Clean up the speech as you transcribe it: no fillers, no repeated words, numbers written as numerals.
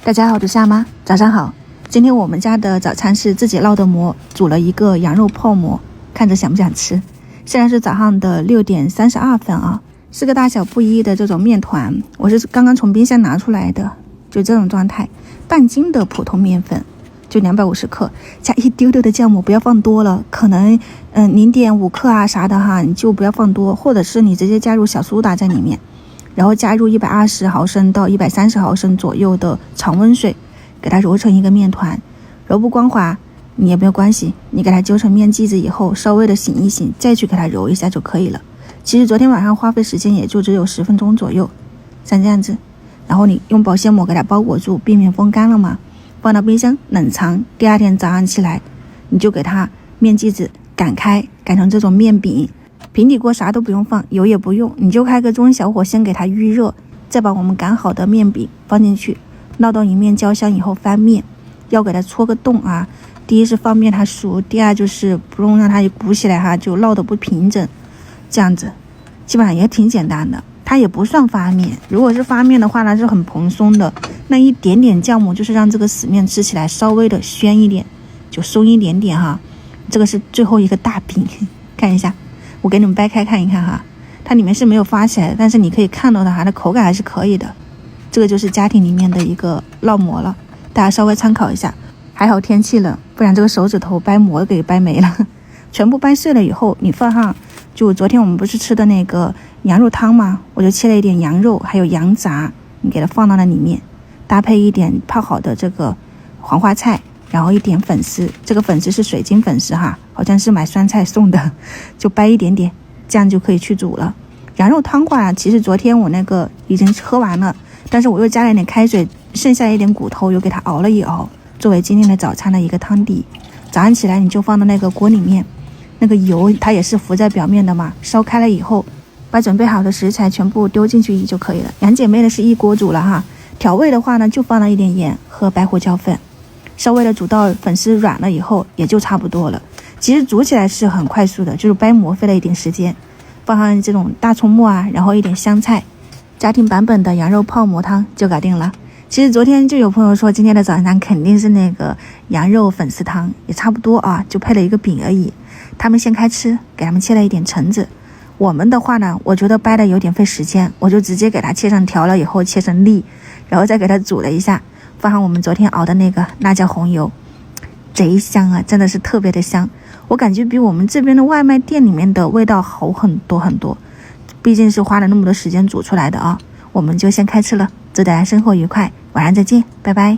大家好，我是夏妈，早上好。今天我们家的早餐是自己烙的馍，煮了一个羊肉泡馍，看着想不想吃？现在是早上的6点32分啊，是个大小不一的这种面团，我是刚刚从冰箱拿出来的，就这种状态，半斤的普通面粉，就250克，加一丢丢的酵母，不要放多了，可能0.5克啊啥的哈，你就不要放多，或者是你直接加入小苏打在里面。然后加入120毫升到130毫升左右的常温水，给它揉成一个面团。揉不光滑你也没有关系，你给它揪成面剂子以后，稍微的醒一醒，再去给它揉一下就可以了。其实昨天晚上花费时间也就只有10分钟左右，像这样子。然后你用保鲜膜给它包裹住，避免风干了嘛，放到冰箱冷藏。第二天早上起来，你就给它面剂子擀开，擀成这种面饼。平底锅啥都不用放，油也不用，你就开个中小火，先给它预热，再把我们擀好的面饼放进去，烙到一面焦香以后翻面，要给它戳个洞啊。第一是方便它熟，第二就是不用让它鼓起来哈，就烙得不平整。这样子基本上也挺简单的，它也不算发面。如果是发面的话呢，是很蓬松的，那一点点酵母就是让这个死面吃起来稍微的宣一点，就松一点点哈。这个是最后一个大饼，看一下。我给你们掰开看一看哈，它里面是没有发起来的，但是你可以看到它的口感还是可以的。这个就是家庭里面的一个烙馍了，大家稍微参考一下。还好天气冷，不然这个手指头掰馍给掰没了。全部掰碎了以后，你放上，就昨天我们不是吃的那个羊肉汤吗？我就切了一点羊肉，还有羊杂，你给它放到那里面，搭配一点泡好的这个黄花菜。然后一点粉丝，这个粉丝是水晶粉丝哈，好像是买酸菜送的，就掰一点点，这样就可以去煮了。羊肉汤话其实昨天我那个已经喝完了，但是我又加了一点开水，剩下一点骨头又给它熬了一熬，作为今天的早餐的一个汤底。早上起来你就放到那个锅里面，那个油它也是浮在表面的嘛，烧开了以后，把准备好的食材全部丢进去就可以了。两姐妹的是一锅煮了哈，调味的话呢就放了一点盐和白胡椒粉。稍微的煮到粉丝软了以后也就差不多了。其实煮起来是很快速的，就是掰馍费了一点时间，放上这种大葱末啊，然后一点香菜，家庭版本的羊肉泡馍汤就搞定了。其实昨天就有朋友说今天的早餐肯定是那个羊肉粉丝汤，也差不多啊，就配了一个饼而已。他们先开吃，给他们切了一点橙子。我们的话呢，我觉得掰的有点费时间，我就直接给它切成条了以后切成粒，然后再给它煮了一下，放上我们昨天熬的那个辣椒红油，贼香啊，真的是特别的香。我感觉比我们这边的外卖店里面的味道好很多很多，毕竟是花了那么多时间煮出来的啊。我们就先开吃了，祝大家生活愉快，晚上再见，拜拜。